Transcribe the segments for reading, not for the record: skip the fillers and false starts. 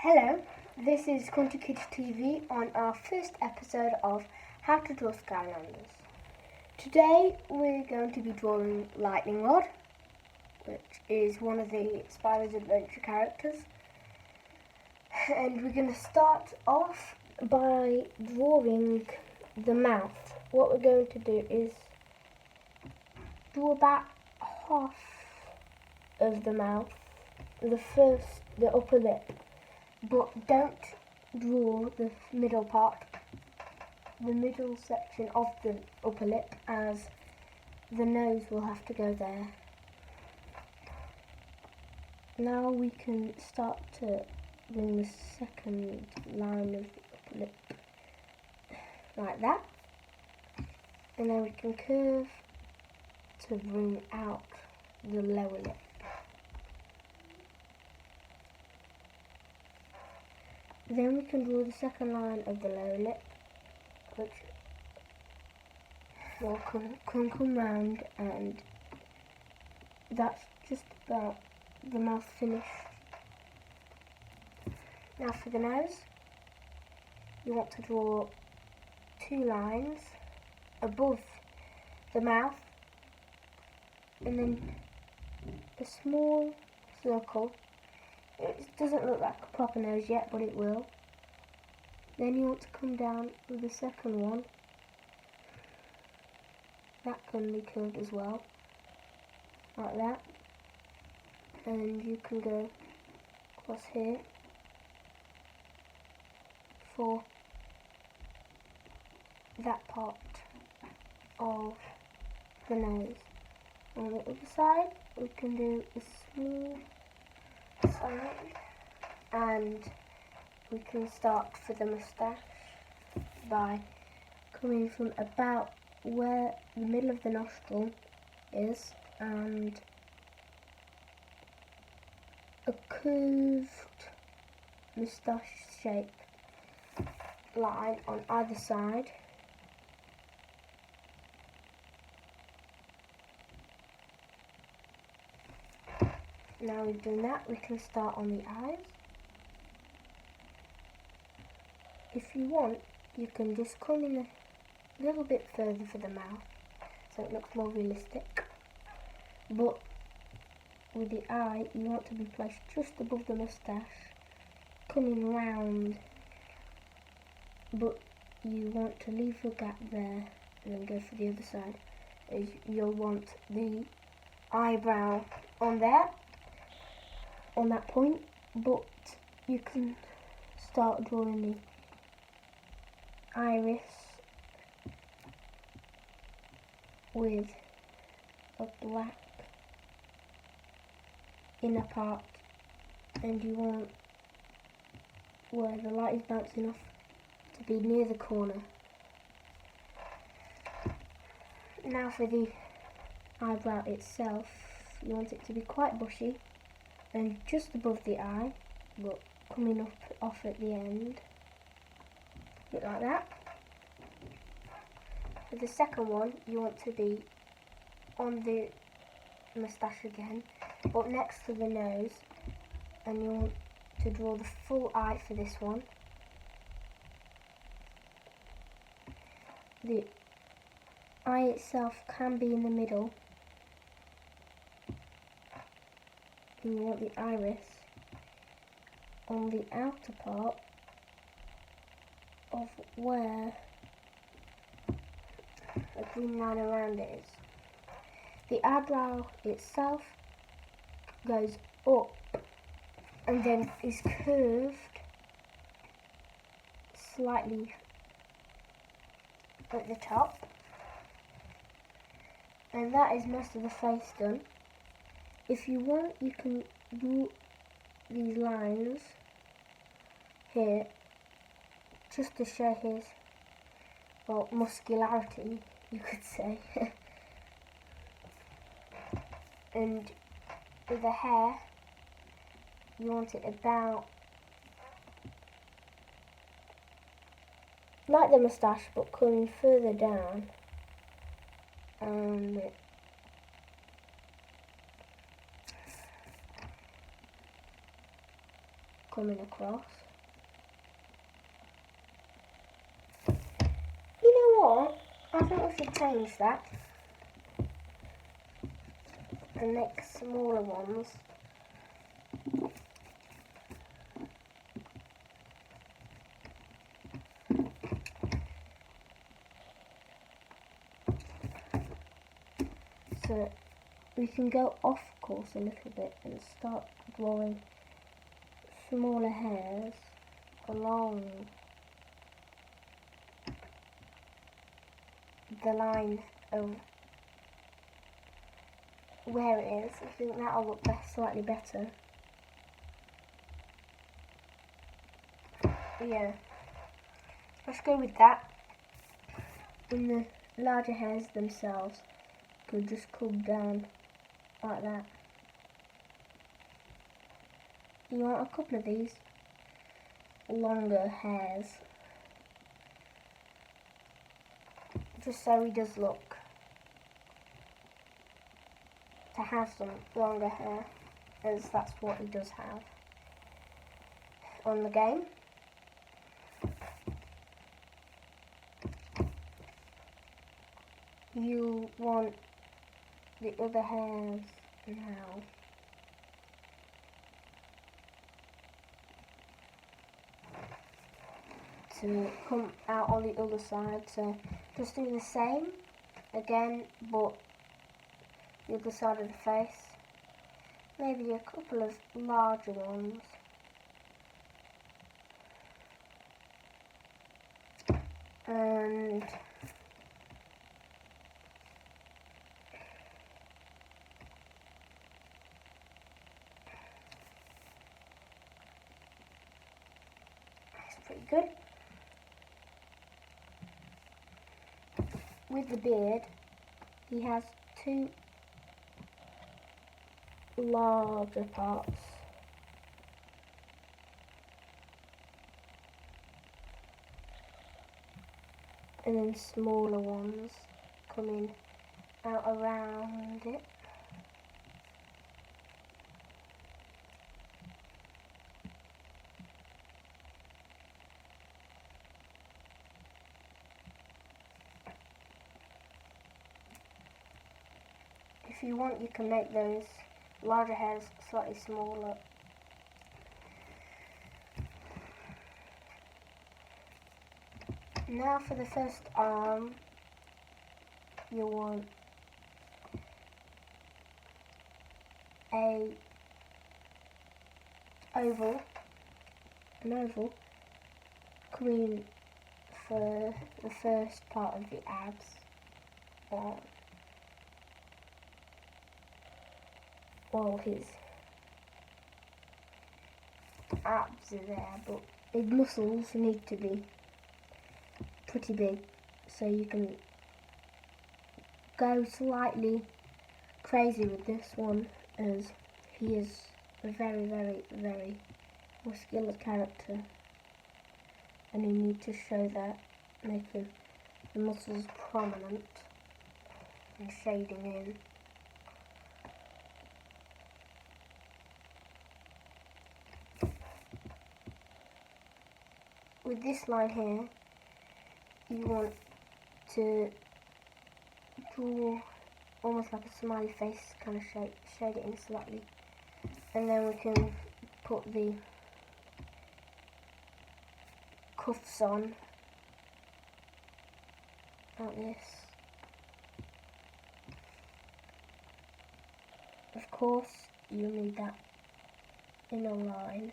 Hello, this is Country Kids TV on our first episode of How to Draw Skylanders. Today we're going to be drawing Lightning Rod, which is one of the Spyro's Adventure characters. And we're going to start off by drawing the mouth. What we're going to do is draw about half of the mouth, the upper lip. But don't draw the middle part, the middle section of the upper lip, as the nose will have to go there. Now we can start to bring the second line of the upper lip like that, and then we can curve to bring out the lower lip. Then we can draw the second line of the lower lip, which will come round, and that's just about the mouth finished. Now for the nose, you want to draw two lines above the mouth, and then a small circle. It doesn't look like a proper nose yet, but it will. Then you want to come down with the second one. That can be curved as well, like that. And you can go across here for that part of the nose. On the other side, we can do a small side, and we can start for the moustache by coming from about where the middle of the nostril is, and a curved moustache shaped line on either side. Now we've done that, we can start on the eyes. If you want, you can just come in a little bit further for the mouth, so it looks more realistic. But with the eye, you want to be placed just above the moustache, coming round, but you want to leave a gap there and then go for the other side, as you'll want the eyebrow on there, on that point. But you can start drawing the iris with a black inner part, and you want where the light is bouncing off to be near the corner. Now for the eyebrow itself, you want it to be quite bushy and just above the eye, but coming up off at the end, a bit like that. For the second one, you want to be on the moustache again, but next to the nose, and you want to draw the full eye for this one. The eye itself can be in the middle, and you want the iris on the outer part of where a green line around it is. The eyebrow itself goes up and then is curved slightly at the top, and that is most of the face done. If you want, you can do these lines here just to show his, well, muscularity, you could say. And with the hair, you want it about like the moustache, but coming further down, and coming across. You know what? I think we should change that and make smaller ones. So we can go off course a little bit and start drawing smaller hairs along the line of where it is. I think that'll look slightly better. Yeah, let's go with that. And the larger hairs themselves could just come down like that. You want a couple of these longer hairs, just so he does look to have some longer hair, as that's what he does have on the game. You want the other hairs now. To come out on the other side, so just do the same again, but the other side of the face. Maybe a couple of larger ones. And that's pretty good. With the beard, he has two larger parts. And then smaller ones coming out around it. If you want, you can make those larger hairs slightly smaller. Now for the first arm, you want an oval coming for the first part of the abs. Well, his abs are there, but his muscles need to be pretty big, so you can go slightly crazy with this one, as he is a very, very, very muscular character, and you need to show that, making the muscles prominent and shading in. With this line here, you want to draw almost like a smiley face kind of shape, shade it in slightly, and then we can put the cuffs on like this. Of course, you'll need that inner line,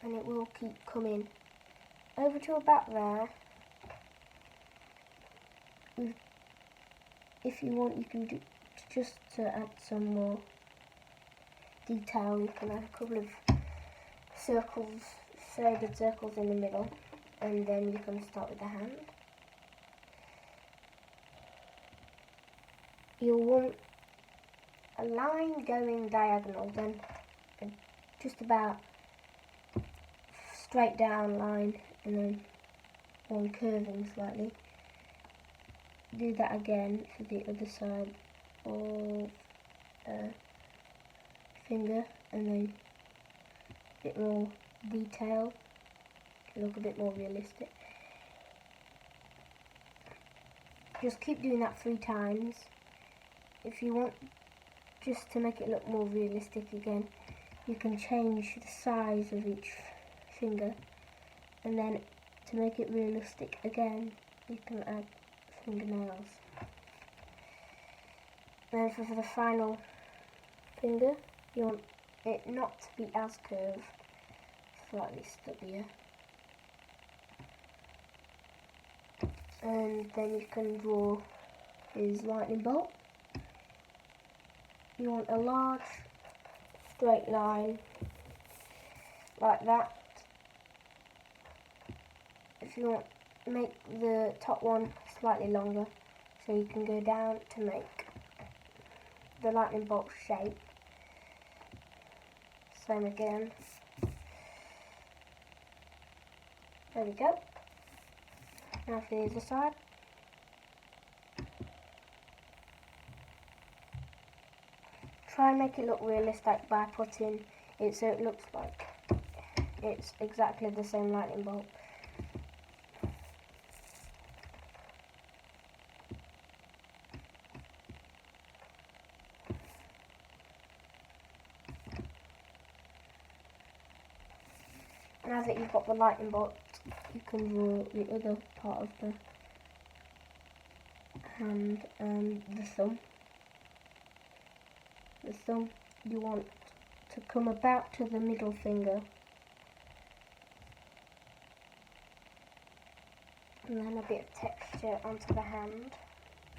and it will keep coming over to about there. If you want, you can do, just to add some more detail, you can add a couple of circles, shaded circles in the middle, and then you can start with the hand. You'll want a line going diagonal, then just about straight down line, and then one curving slightly. Do that again for the other side of finger and then a bit more detail to look a bit more realistic. Just keep doing that 3 times. If you want just to make it look more realistic again, you can change the size of each finger, and then to make it realistic again, you can add fingernails. Then for the final finger, you want it not to be as curved, slightly stubbier. And then you can draw his lightning bolt. You want a large straight line like that. If you want, make the top one slightly longer so you can go down to make the lightning bolt shape. Same again. There we go. Now for the other side. Try and make it look realistic by putting it so it looks like it's exactly the same lightning bolt. Now that you've got the lightning bolt, you can draw the other part of the hand and the thumb. The thumb you want to come about to the middle finger, and then a bit of texture onto the hand.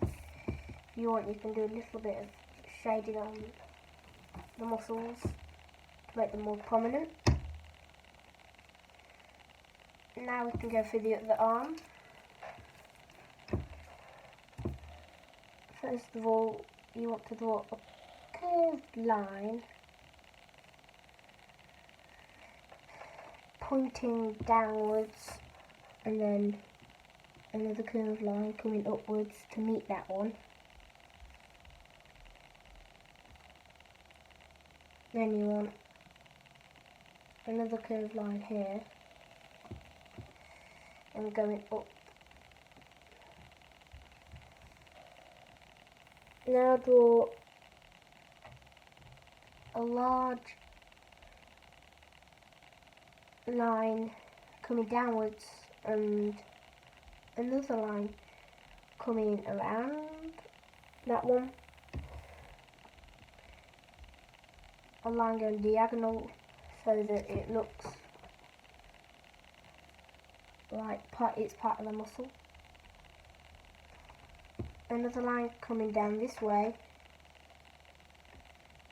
If you want, you can do a little bit of shading on the muscles to make them more prominent. Now we can go for the other arm. First of all, you want to draw a curved line pointing downwards, and then another curved line coming upwards to meet that one. Then you want another curved line here and going up. Now draw a large line coming downwards and another line coming around that one. A line going diagonal so that it looks like it's part of the muscle. Another line coming down this way,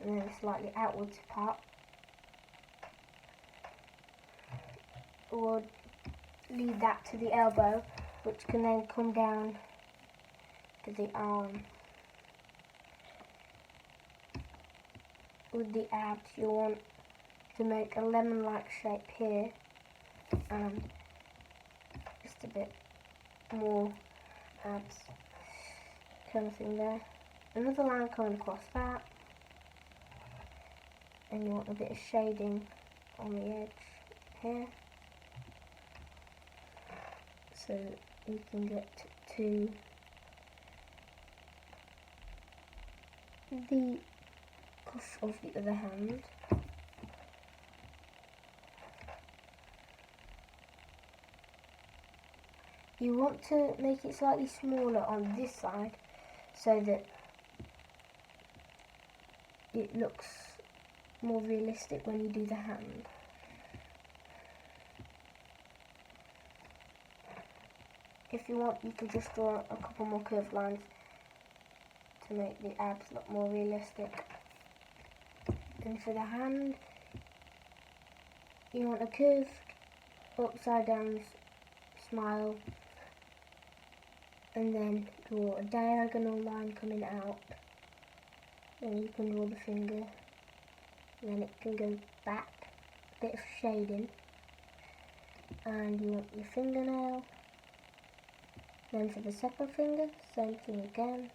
and then a slightly outwards part. We'll lead that to the elbow, which can then come down to the arm. With the abs, you want to make a lemon-like shape here, and just a bit more abs kind of thing there. Another line coming across that, and you want a bit of shading on the edge here, so you can get to the cuff of the other hand. You want to make it slightly smaller on this side so that it looks more realistic when you do the hand. If you want, you can just draw a couple more curved lines to make the abs look more realistic. And for the hand, you want a curved upside down smile, and then draw a diagonal line coming out. Then you can draw the finger, and then it can go back, a bit of shading, and you want your fingernail. Then for the second finger, same thing again,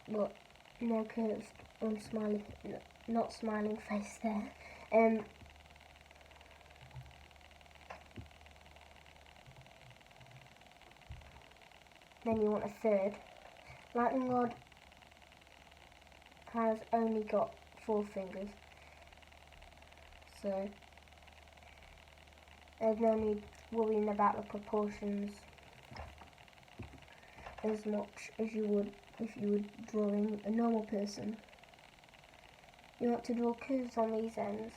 but no curves on not smiling face there. Then you want a third. Lightning rod has only got 4 fingers, so there's no need worrying about the proportions as much as you would if you were drawing a normal person. You want to draw curves on these ends,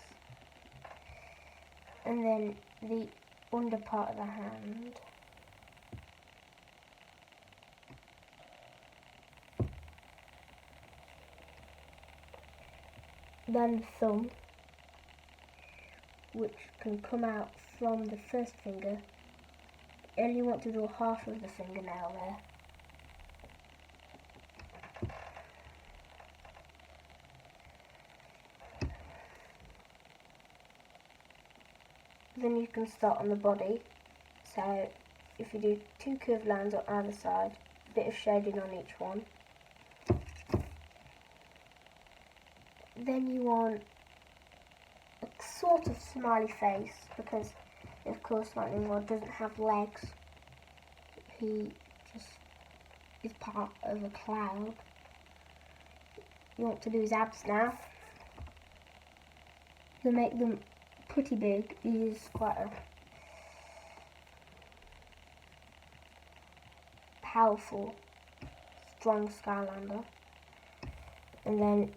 and then the under part of the hand. Then the thumb, which can come out from the first finger. You only want to draw half of the fingernail there. Then you can start on the body. So if you do 2 curved lines on either side, a bit of shading on each one. Then you want a sort of smiley face, because of course Lightning Rod doesn't have legs. He just is part of a cloud. You want to do his abs now. To make them pretty big, he's quite a powerful, strong Skylander. And then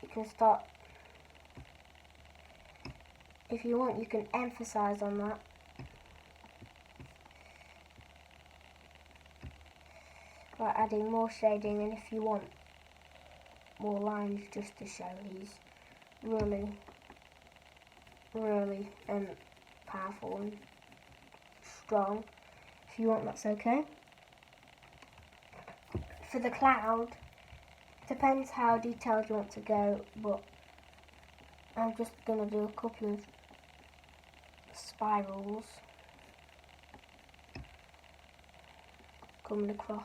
you can start, if you want, you can emphasize on that. By adding more shading, and if you want more lines just to show he's really powerful and strong. If you want, that's okay. For the cloud, depends how detailed you want to go, but I'm just going to do a couple of spirals coming across.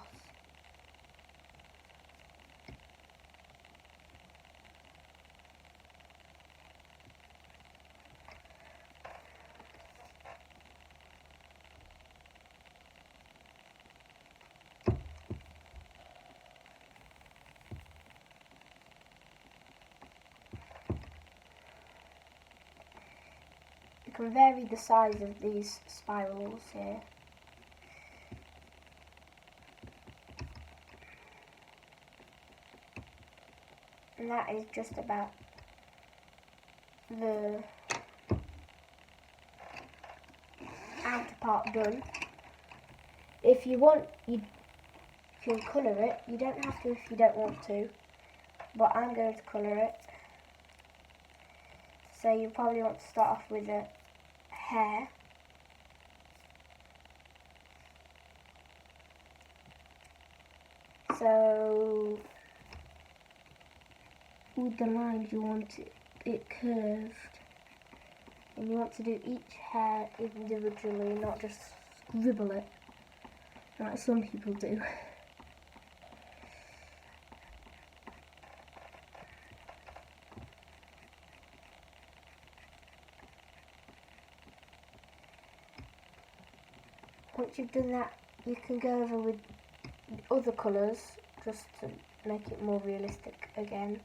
You can vary the size of these spirals here. And that is just about the outer part done. If you want, you can colour it. You don't have to if you don't want to, but I'm going to colour it. So you probably want to start off with a hair. So with the lines you want it curved, and you want to do each hair individually, not just scribble it like some people do. Once you've done that, you can go over with other colours just to make it more realistic again.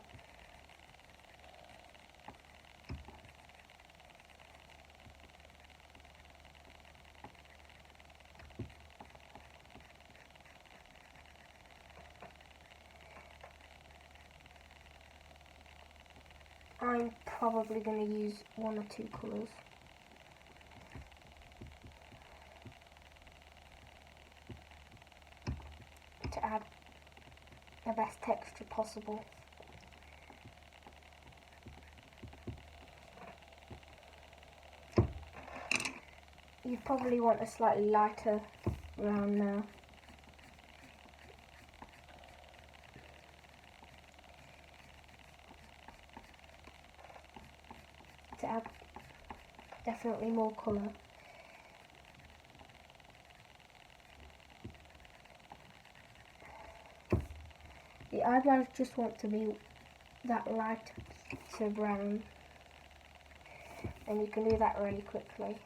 I'm probably going to use 1 or 2 colours. To add the best texture possible. You probably want a slightly lighter round now. To add definitely more colour. The eyebrows just want to be that light to brown, and you can do that really quickly.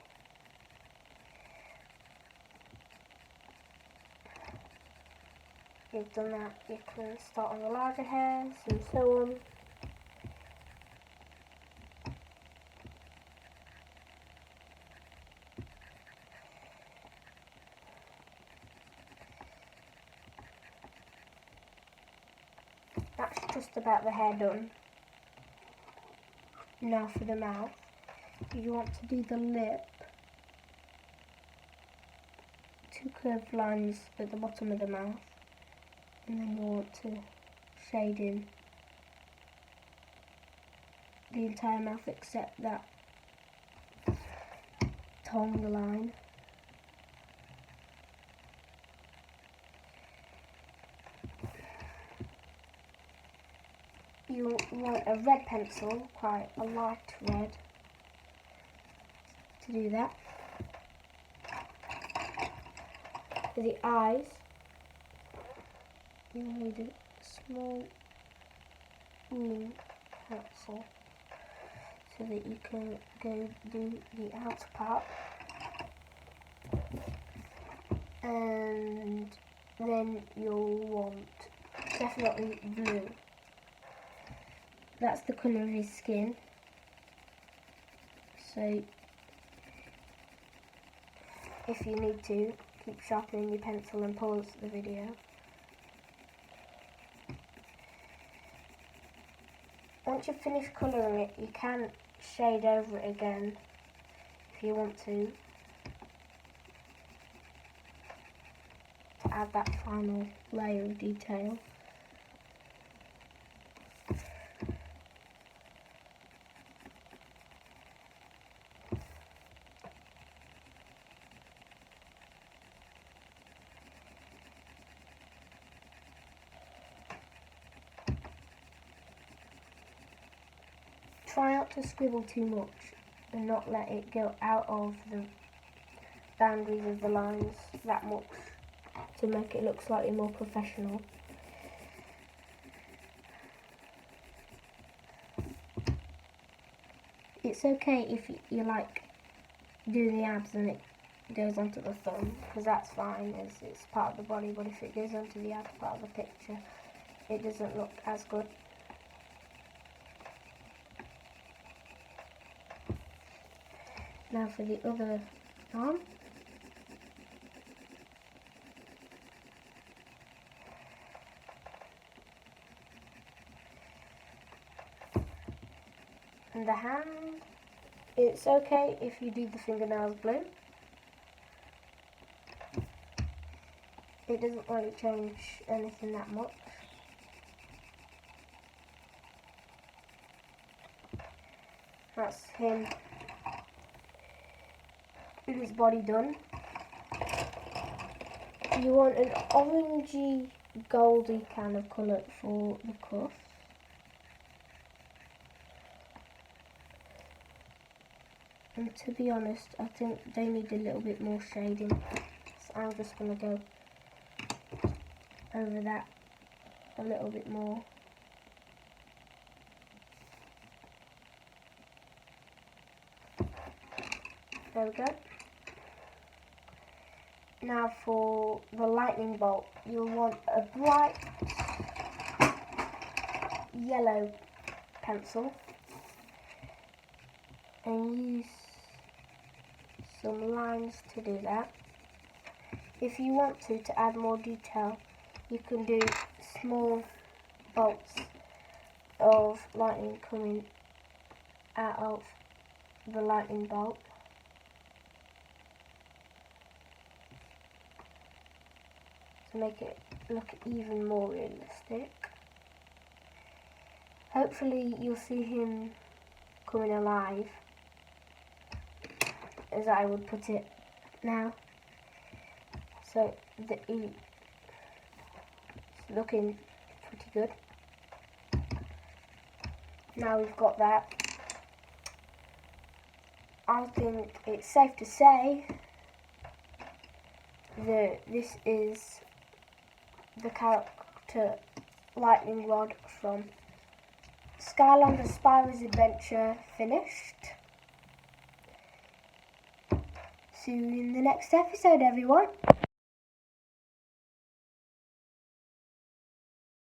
You've done that, you can start on the larger hairs and so on. That's just about the hair done. Now for the mouth. You want to do the lip. 2 curved lines at the bottom of the mouth. And then you want to shade in the entire mouth except that tongue line. You want a red pencil, quite a light red, to do that. For the eyes, you need a small pencil so that you can go do the outer part. And then you'll want definitely blue. That's the colour of his skin. So if you need to, keep sharpening your pencil and pause the video. Once you've finished colouring it, you can shade over it again if you want to add that final layer of detail. Try not to scribble too much and not let it go out of the boundaries of the lines that much to make it look slightly more professional. It's okay if you like do the abs and it goes onto the thumb, because that's fine as it's part of the body, but if it goes onto the outer part of the picture it doesn't look as good. Now for the other arm. And the hand, it's okay if you do the fingernails blue. It doesn't really change anything that much. That's him with his body done. You want an orangey, goldy kind of colour for the cuff. And to be honest, I think they need a little bit more shading, so I'm just going to go over that a little bit more. There we go. Now for the lightning bolt, you'll want a bright yellow pencil and use some lines to do that. If you want to add more detail, you can do small bolts of lightning coming out of the lightning bolt. To make it look even more realistic. Hopefully you'll see him coming alive, as I would put it now. So he's looking pretty good. Now we've got that, I think it's safe to say that this is the character lightning rod from Skylanders Spyro's Adventure finished. See you in the next episode, everyone.